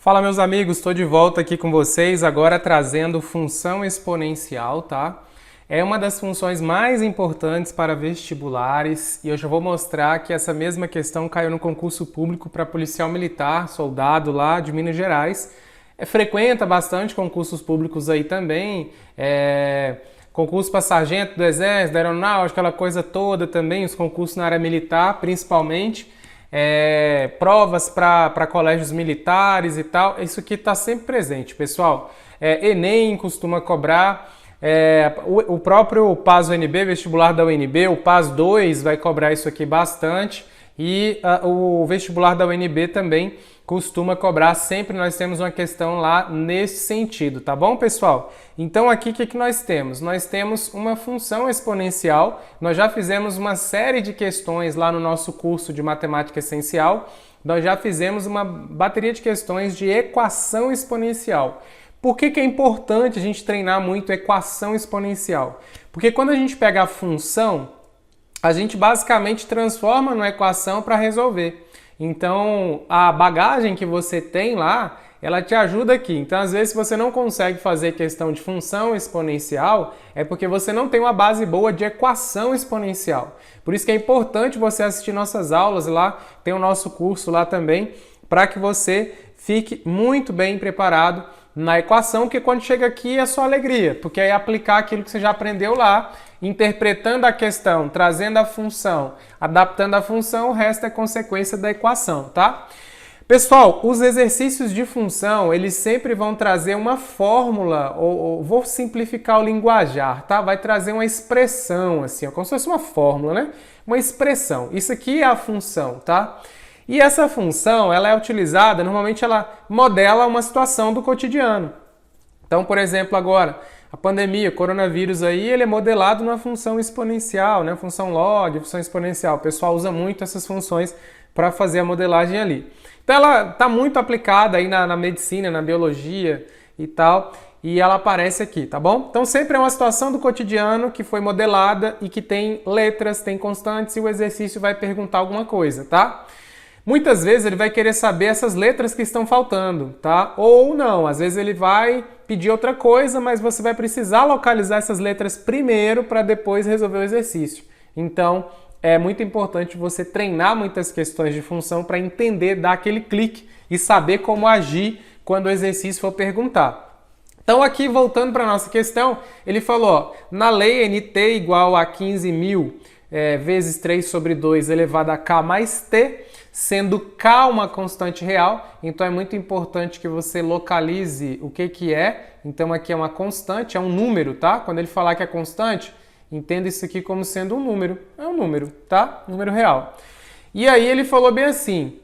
Fala, meus amigos, estou de volta aqui com vocês, agora trazendo função exponencial, tá? É uma das funções mais importantes para vestibulares e eu já vou mostrar que essa mesma questão caiu no concurso público para policial militar, soldado lá de Minas Gerais. Frequenta bastante concursos públicos aí também, concurso para sargento do Exército, da Aeronáutica, aquela coisa toda também, os concursos na área militar principalmente. Provas para colégios militares e tal, isso aqui está sempre presente, pessoal. Enem costuma cobrar, o próprio PAS UNB, vestibular da UNB, o PAS 2 vai cobrar isso aqui bastante e o vestibular da UNB também costuma cobrar, sempre nós temos uma questão lá nesse sentido, tá bom, pessoal? Então aqui o que nós temos? Nós temos uma função exponencial, nós já fizemos uma série de questões lá no nosso curso de Matemática Essencial, nós já fizemos uma bateria de questões de equação exponencial. Por que é importante a gente treinar muito equação exponencial? Porque quando a gente pega a função, a gente basicamente transforma numa equação para resolver. Então, a bagagem que você tem lá, ela te ajuda aqui. Então, às vezes, se você não consegue fazer questão de função exponencial, é porque você não tem uma base boa de equação exponencial. Por isso que é importante você assistir nossas aulas lá, tem o nosso curso lá também, para que você fique muito bem preparado na equação, que quando chega aqui é só alegria, porque aí aplicar aquilo que você já aprendeu lá, interpretando a questão, trazendo a função, adaptando a função, o resto é consequência da equação, tá? Pessoal, os exercícios de função, eles sempre vão trazer uma fórmula, ou vou simplificar o linguajar, tá? Vai trazer uma expressão, assim, como se fosse uma fórmula, né? Uma expressão. Isso aqui é a função, tá? E essa função, ela é utilizada, normalmente ela modela uma situação do cotidiano. Então, por exemplo, agora, a pandemia, o coronavírus aí, ele é modelado numa função exponencial, né? Função log, função exponencial. O pessoal usa muito essas funções para fazer a modelagem ali. Então, ela está muito aplicada aí na medicina, na biologia e tal, e ela aparece aqui, tá bom? Então, sempre é uma situação do cotidiano que foi modelada e que tem letras, tem constantes e o exercício vai perguntar alguma coisa, tá? Muitas vezes ele vai querer saber essas letras que estão faltando, tá? Ou não, às vezes ele vai pedir outra coisa, mas você vai precisar localizar essas letras primeiro para depois resolver o exercício. Então, é muito importante você treinar muitas questões de função para entender, dar aquele clique e saber como agir quando o exercício for perguntar. Então, aqui, voltando para a nossa questão, ele falou, ó, na lei NT igual a 15.000 vezes 3 sobre 2 elevado a K mais T, sendo K uma constante real, então é muito importante que você localize o que é. Então aqui é uma constante, é um número, tá? Quando ele falar que é constante, entenda isso aqui como sendo um número. É um número, tá? Número real. E aí ele falou bem assim,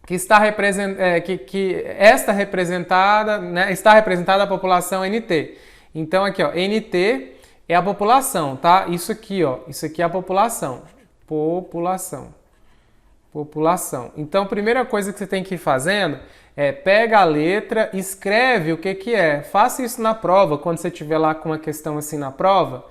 que está representada a população NT. Então aqui, ó, NT é a população, tá? Isso aqui, ó, isso aqui é a população. População. Então, a primeira coisa que você tem que ir fazendo é pega a letra, escreve o que é. Faça isso na prova, quando você estiver lá com uma questão assim na prova.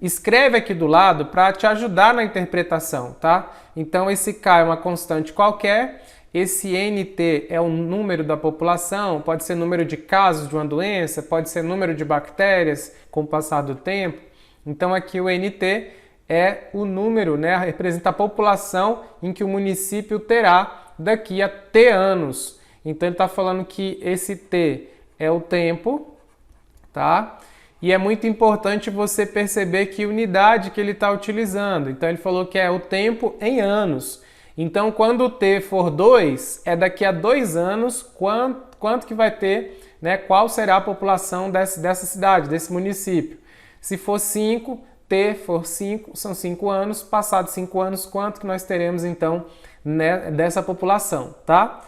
Escreve aqui do lado para te ajudar na interpretação, tá? Então, esse K é uma constante qualquer, esse NT é o número da população, pode ser número de casos de uma doença, pode ser número de bactérias com o passar do tempo. Então, aqui o NT é o número, né? Representa a população em que o município terá daqui a T anos. Então ele está falando que esse T é o tempo, tá? E é muito importante você perceber que unidade que ele está utilizando. Então ele falou que é o tempo em anos. Então quando o T for 2, é daqui a 2 anos quanto que vai ter, né? Qual será a população dessa cidade, desse município. Se for 5, T for 5, são 5 anos, passados 5 anos, quanto que nós teremos então, né, dessa população, tá?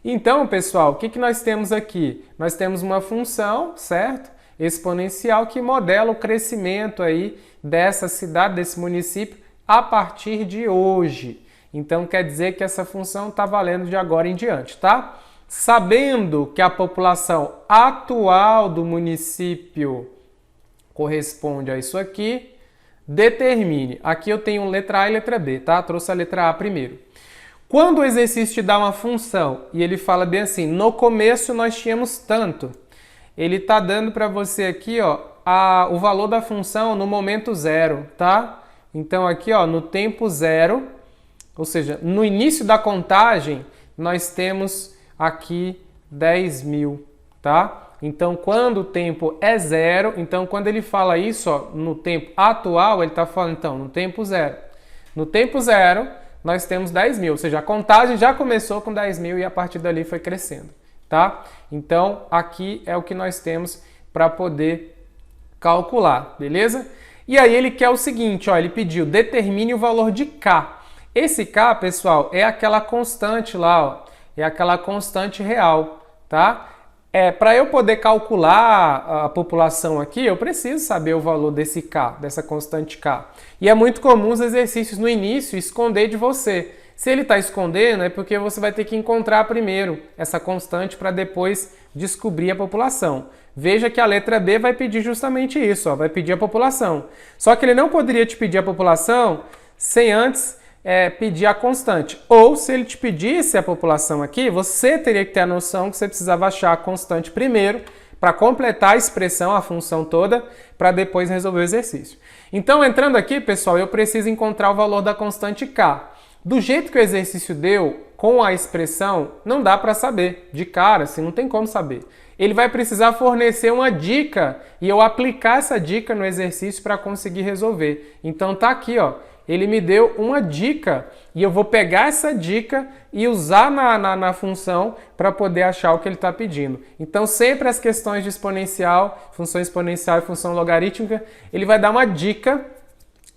Então, pessoal, o que nós temos aqui? Nós temos uma função, certo? Exponencial que modela o crescimento aí dessa cidade, desse município, a partir de hoje. Então, quer dizer que essa função está valendo de agora em diante, tá? Sabendo que a população atual do município corresponde a isso aqui, determine. Aqui eu tenho letra A e letra B, tá? Trouxe a letra A primeiro. Quando o exercício te dá uma função e ele fala bem assim, no começo nós tínhamos tanto, ele está dando para você aqui, ó, o valor da função no momento zero, tá? Então aqui, ó, no tempo zero, ou seja, no início da contagem, nós temos aqui 10.000, tá? Então, quando o tempo é zero, então quando ele fala isso, ó, no tempo atual, ele está falando, então, no tempo zero. No tempo zero, nós temos 10.000, ou seja, a contagem já começou com 10.000 e a partir dali foi crescendo, tá? Então, aqui é o que nós temos para poder calcular, beleza? E aí ele quer o seguinte, ó, ele pediu, determine o valor de K. Esse K, pessoal, é aquela constante lá, ó, é aquela constante real, tá? Para eu poder calcular a população aqui, eu preciso saber o valor desse K, dessa constante K. E é muito comum os exercícios no início esconder de você. Se ele está escondendo, é porque você vai ter que encontrar primeiro essa constante para depois descobrir a população. Veja que a letra B vai pedir justamente isso, ó, vai pedir a população. Só que ele não poderia te pedir a população sem antes pedir a constante. Ou se ele te pedisse a população aqui, você teria que ter a noção que você precisava achar a constante primeiro para completar a expressão, a função toda, para depois resolver o exercício. Então, entrando aqui, pessoal, eu preciso encontrar o valor da constante K. Do jeito que o exercício deu, com a expressão, não dá para saber. De cara, assim, não tem como saber. Ele vai precisar fornecer uma dica e eu aplicar essa dica no exercício para conseguir resolver. Então, tá aqui, ó. Ele me deu uma dica e eu vou pegar essa dica e usar na função para poder achar o que ele está pedindo. Então, sempre as questões de exponencial, função exponencial e função logarítmica, ele vai dar uma dica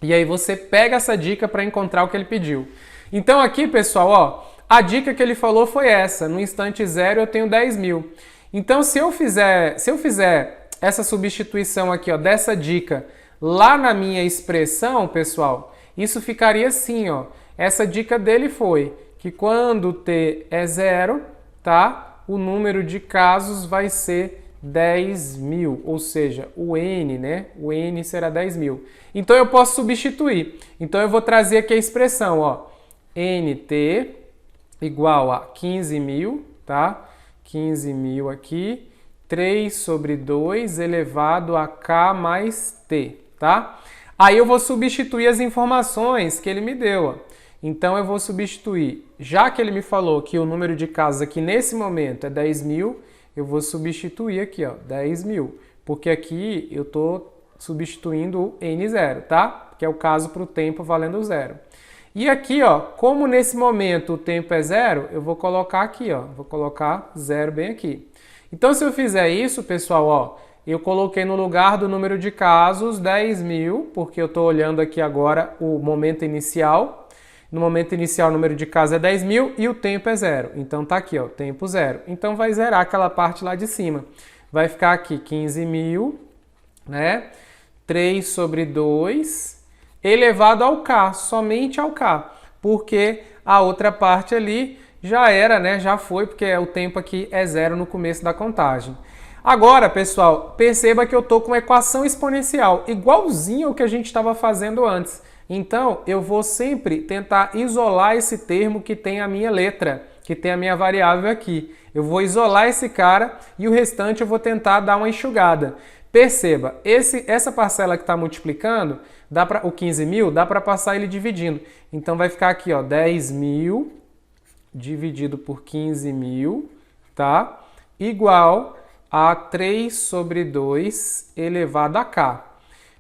e aí você pega essa dica para encontrar o que ele pediu. Então, aqui, pessoal, ó, a dica que ele falou foi essa. No instante zero eu tenho 10.000. Então, se eu fizer essa substituição aqui, ó, dessa dica lá na minha expressão, pessoal, isso ficaria assim, ó. Essa dica dele foi que quando t é zero, tá? O número de casos vai ser 10.000, ou seja, o n, né? O n será 10.000. Então eu posso substituir. Então eu vou trazer aqui a expressão, ó. nt igual a 15.000, tá? 15.000 aqui, 3 sobre 2 elevado a k mais t, tá? Aí eu vou substituir as informações que ele me deu. Ó. Então eu vou substituir, já que ele me falou que o número de casos aqui nesse momento é 10.000, eu vou substituir aqui, ó, 10.000. Porque aqui eu estou substituindo o n0, tá? Que é o caso para o tempo valendo zero. E aqui, ó, como nesse momento o tempo é zero, eu vou colocar aqui, ó, vou colocar zero bem aqui. Então se eu fizer isso, pessoal, ó, eu coloquei no lugar do número de casos 10.000, porque eu estou olhando aqui agora o momento inicial. No momento inicial o número de casos é 10.000 e o tempo é zero. Então tá aqui, ó, tempo zero. Então vai zerar aquela parte lá de cima. Vai ficar aqui 15.000, né? 3 sobre 2 elevado ao K, somente ao K. Porque a outra parte ali já era, né? Já foi, porque o tempo aqui é zero no começo da contagem. Agora, pessoal, perceba que eu estou com uma equação exponencial, igualzinho ao que a gente estava fazendo antes. Então, eu vou sempre tentar isolar esse termo que tem a minha letra, que tem a minha variável aqui. Eu vou isolar esse cara e o restante eu vou tentar dar uma enxugada. Perceba, essa parcela que está multiplicando, o 15.000, dá para passar ele dividindo. Então, vai ficar aqui, ó, 10.000 dividido por 15.000, tá? Igual a 3 sobre 2 elevado a k.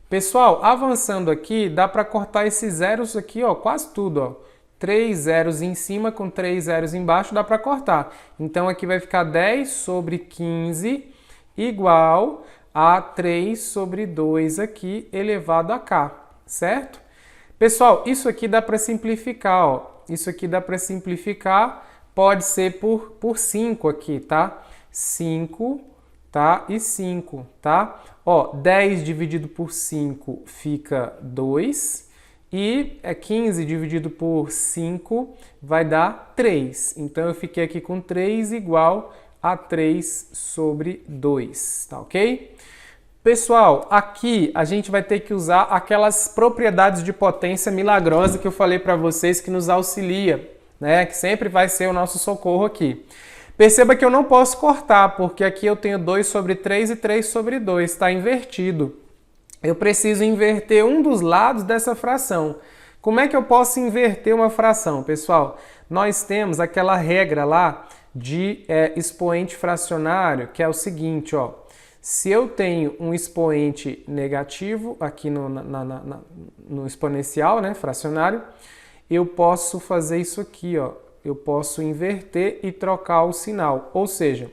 Pessoal, avançando aqui, dá para cortar esses zeros aqui, ó, quase tudo, ó. 3 zeros em cima com 3 zeros embaixo, dá para cortar. Então, aqui vai ficar 10 sobre 15 igual a 3 sobre 2 aqui elevado a k, certo? Pessoal, isso aqui dá para simplificar, ó. Isso aqui dá para simplificar, pode ser por 5 aqui, tá? 5, tá? E 5, tá? Ó, 10 dividido por 5 fica 2 e 15 dividido por 5 vai dar 3. Então, eu fiquei aqui com 3 igual a 3 sobre 2, tá ok? Pessoal, aqui a gente vai ter que usar aquelas propriedades de potência milagrosa que eu falei para vocês que nos auxilia né? Que sempre vai ser o nosso socorro aqui. Perceba que eu não posso cortar, porque aqui eu tenho 2 sobre 3 e 3 sobre 2, está invertido. Eu preciso inverter um dos lados dessa fração. Como é que eu posso inverter uma fração, pessoal? Nós temos aquela regra lá de expoente fracionário, que é o seguinte, ó. Se eu tenho um expoente negativo aqui no exponencial, né, fracionário, eu posso fazer isso aqui, ó. Eu posso inverter e trocar o sinal. Ou seja,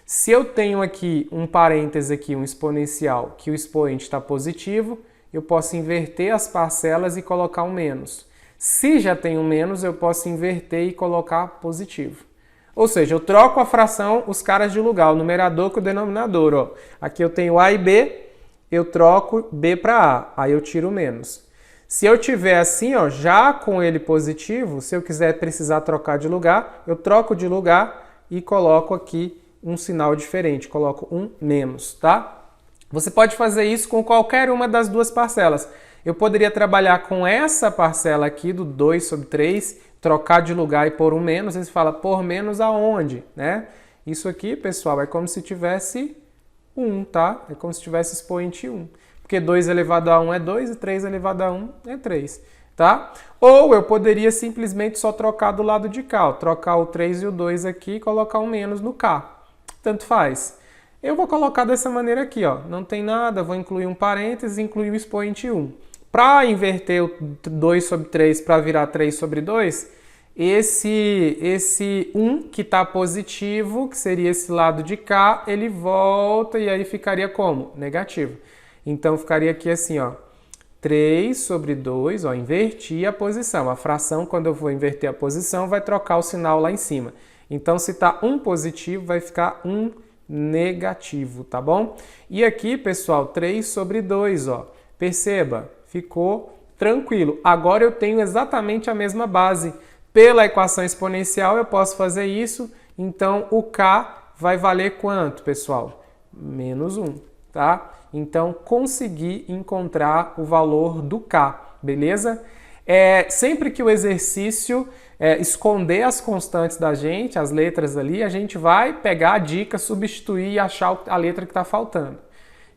se eu tenho aqui um parêntese aqui, um exponencial, que o expoente está positivo, eu posso inverter as parcelas e colocar um menos. Se já tem um menos, eu posso inverter e colocar positivo. Ou seja, eu troco a fração, os caras de lugar, o numerador com o denominador. Ó. Aqui eu tenho A e B, eu troco B para A, aí eu tiro o menos. Se eu tiver assim, ó, já com ele positivo, se eu quiser precisar trocar de lugar, eu troco de lugar e coloco aqui um sinal diferente, coloco um menos, tá? Você pode fazer isso com qualquer uma das duas parcelas. Eu poderia trabalhar com essa parcela aqui do 2 sobre 3, trocar de lugar e pôr um menos. Você fala, pôr menos aonde, né? Isso aqui, pessoal, é como se tivesse 1, tá? É como se tivesse expoente 1. Porque 2 elevado a 1 é 2 e 3 elevado a 1 é 3, tá? Ou eu poderia simplesmente só trocar do lado de cá, ó, trocar o 3 e o 2 aqui e colocar um menos no K. Tanto faz. Eu vou colocar dessa maneira aqui, ó. Não tem nada, vou incluir um parênteses e incluir o expoente 1. Para inverter o 2 sobre 3 para virar 3 sobre 2, esse 1 que está positivo, que seria esse lado de cá, ele volta e aí ficaria como? Negativo. Então ficaria aqui assim, ó. 3 sobre 2, ó, inverti a posição. A fração, quando eu vou inverter a posição, vai trocar o sinal lá em cima. Então, se está 1 positivo, vai ficar 1 negativo, tá bom? E aqui, pessoal, 3 sobre 2, ó. Perceba, ficou tranquilo. Agora eu tenho exatamente a mesma base. Pela equação exponencial, eu posso fazer isso. Então, o K vai valer quanto, pessoal? Menos 1, tá? Então, consegui encontrar o valor do K, beleza? Sempre que o exercício esconder as constantes da gente, as letras ali, a gente vai pegar a dica, substituir e achar a letra que está faltando.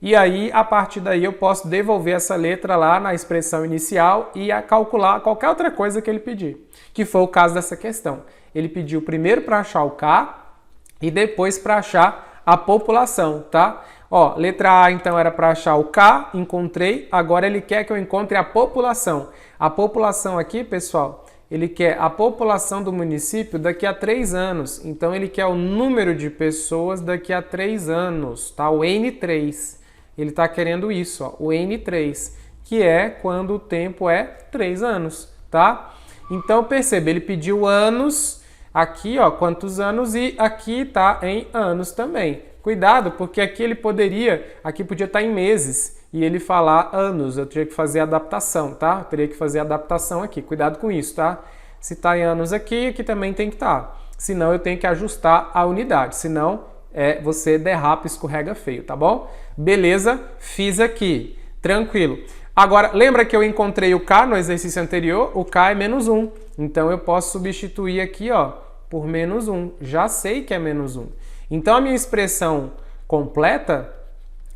E aí, a partir daí, eu posso devolver essa letra lá na expressão inicial e calcular qualquer outra coisa que ele pedir. Que foi o caso dessa questão. Ele pediu primeiro para achar o K e depois para achar a população, tá? Ó, letra A, então, era para achar o K, encontrei. Agora ele quer que eu encontre a população. A população aqui, pessoal, ele quer a população do município daqui a 3 anos. Então, ele quer o número de pessoas daqui a 3 anos, tá? O N3. Ele está querendo isso, ó, o N3, que é quando o tempo é 3 anos, tá? Então, perceba, ele pediu anos, aqui, ó, quantos anos, e aqui tá em anos também. Cuidado, porque aqui podia estar em meses, e ele falar anos, eu teria que fazer adaptação, tá? Eu teria que fazer adaptação aqui, cuidado com isso, tá? Se tá em anos aqui, aqui também tem que estar. Senão eu tenho que ajustar a unidade, senão você derrapa, escorrega feio, tá bom? Beleza, fiz aqui, tranquilo. Agora, lembra que eu encontrei o K no exercício anterior? O K é menos 1, então eu posso substituir aqui, ó, por menos 1. Já sei que é menos 1. Então, a minha expressão completa,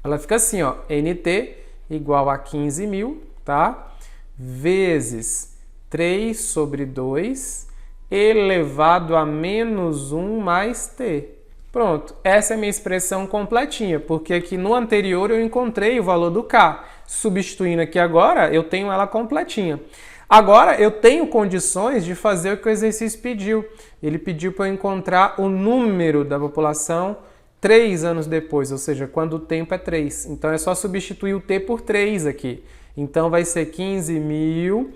ela fica assim, ó, NT igual a 15.000, tá? Vezes 3 sobre 2 elevado a menos 1 mais T. Pronto, essa é a minha expressão completinha, porque aqui no anterior eu encontrei o valor do K. Substituindo aqui agora, eu tenho ela completinha. Agora, eu tenho condições de fazer o que o exercício pediu. Ele pediu para eu encontrar o número da população 3 anos depois, ou seja, quando o tempo é 3. Então, é só substituir o T por 3 aqui. Então, vai ser 15.000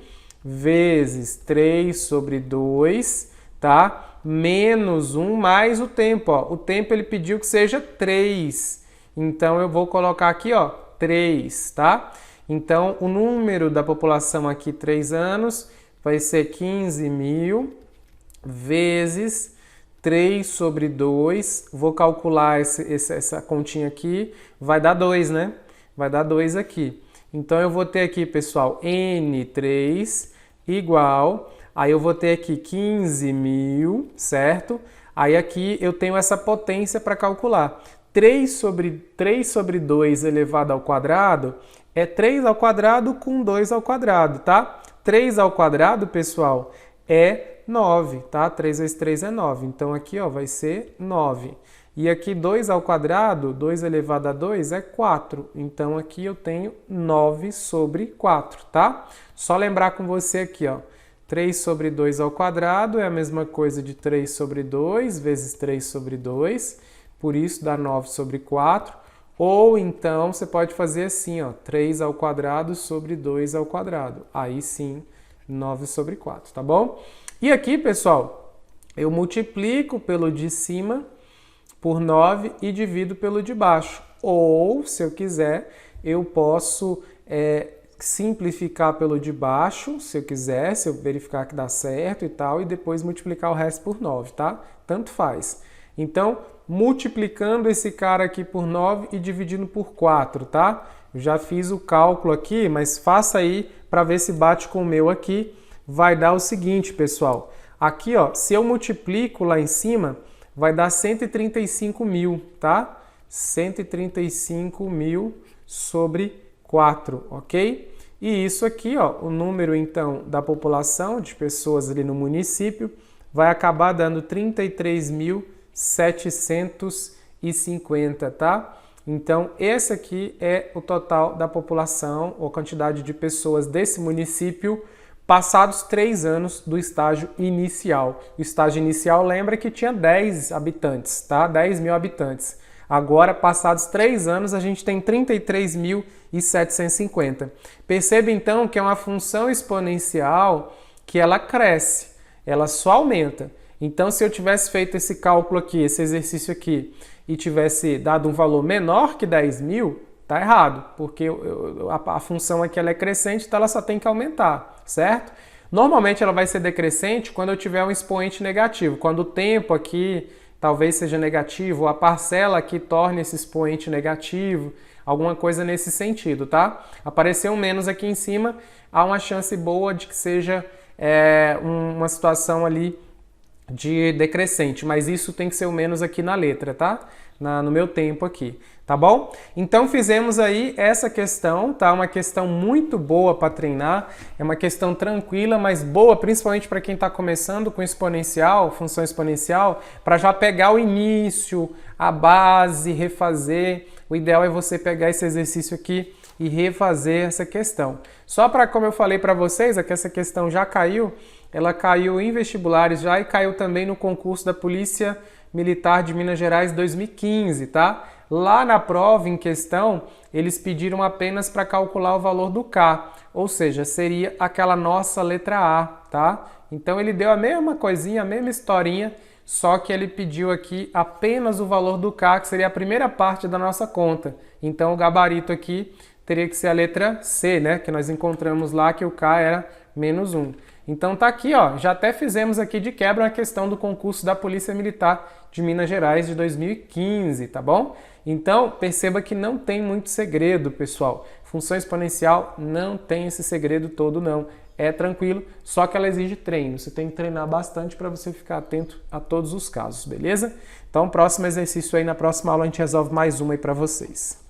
vezes 3 sobre 2, tá? Menos 1 mais o tempo, ó. O tempo ele pediu que seja 3. Então, eu vou colocar aqui, ó, 3, tá? Então, o número da população aqui, 3 anos, vai ser 15.000 vezes 3 sobre 2. Vou calcular essa continha aqui. Vai dar 2, né? Vai dar 2 aqui. Então, eu vou ter aqui, pessoal, N3 igual Aí eu vou ter aqui 15.000, certo? Aí aqui eu tenho essa potência para calcular. 3 sobre 2 elevado ao quadrado é 3 ao quadrado com 2 ao quadrado, tá? 3 ao quadrado, pessoal, é 9, tá? 3 vezes 3 é 9. Então aqui, ó, vai ser 9. E aqui 2 ao quadrado, 2 elevado a 2 é 4. Então aqui eu tenho 9 sobre 4, tá? Só lembrar com você aqui, ó. 3 sobre 2 ao quadrado é a mesma coisa de 3 sobre 2 vezes 3 sobre 2. Por isso dá 9 sobre 4. Ou então você pode fazer assim, ó. 3 ao quadrado sobre 2 ao quadrado. Aí sim, 9 sobre 4, tá bom? E aqui, pessoal, eu multiplico pelo de cima por 9 e divido pelo de baixo. Ou, se eu quiser, eu posso simplificar pelo de baixo, se eu quiser, se eu verificar que dá certo e tal, e depois multiplicar o resto por 9, tá? Tanto faz. Então, multiplicando esse cara aqui por 9 e dividindo por 4, tá? Eu já fiz o cálculo aqui, mas faça aí para ver se bate com o meu aqui. Vai dar o seguinte, pessoal. Aqui, ó, se eu multiplico lá em cima, vai dar 135.000, tá? 135.000 sobre 4, ok? E isso aqui, ó, o número, então, da população de pessoas ali no município vai acabar dando 33.750, tá? Então, esse aqui é o total da população, ou quantidade de pessoas desse município, passados 3 anos do estágio inicial. O estágio inicial, lembra que tinha 10 habitantes, tá? 10.000 habitantes. Agora, passados 3 anos, a gente tem 33.750. Perceba, então, que é uma função exponencial que ela cresce, ela só aumenta. Então, se eu tivesse feito esse cálculo aqui, esse exercício aqui, e tivesse dado um valor menor que 10.000, tá errado, porque a função aqui ela é crescente, então ela só tem que aumentar, certo? Normalmente ela vai ser decrescente quando eu tiver um expoente negativo, quando o tempo aqui talvez seja negativo, ou a parcela aqui torne esse expoente negativo, alguma coisa nesse sentido, tá? Apareceu um menos aqui em cima, há uma chance boa de que seja uma situação ali de decrescente, mas isso tem que ser o menos aqui na letra, tá? No meu tempo aqui, tá bom? Então fizemos aí essa questão, tá? Uma questão muito boa para treinar, é uma questão tranquila, mas boa principalmente para quem está começando com exponencial, função exponencial, para já pegar o início, a base, refazer. O ideal é você pegar esse exercício aqui e refazer essa questão. Só para, como eu falei para vocês, é que essa questão já caiu, ela caiu em vestibulares já e caiu também no concurso da Polícia Militar de Minas Gerais 2015, tá? Lá na prova em questão, eles pediram apenas para calcular o valor do K, ou seja, seria aquela nossa letra A, tá? Então ele deu a mesma coisinha, a mesma historinha, só que ele pediu aqui apenas o valor do K, que seria a primeira parte da nossa conta. Então o gabarito aqui teria que ser a letra C, né? Que nós encontramos lá que o K era -1. Então tá aqui, ó, já até fizemos aqui de quebra uma questão do concurso da Polícia Militar de Minas Gerais de 2015, tá bom? Então perceba que não tem muito segredo, pessoal. Função exponencial não tem esse segredo todo, não. É tranquilo, só que ela exige treino. Você tem que treinar bastante para você ficar atento a todos os casos, beleza? Então próximo exercício aí, na próxima aula a gente resolve mais uma aí para vocês.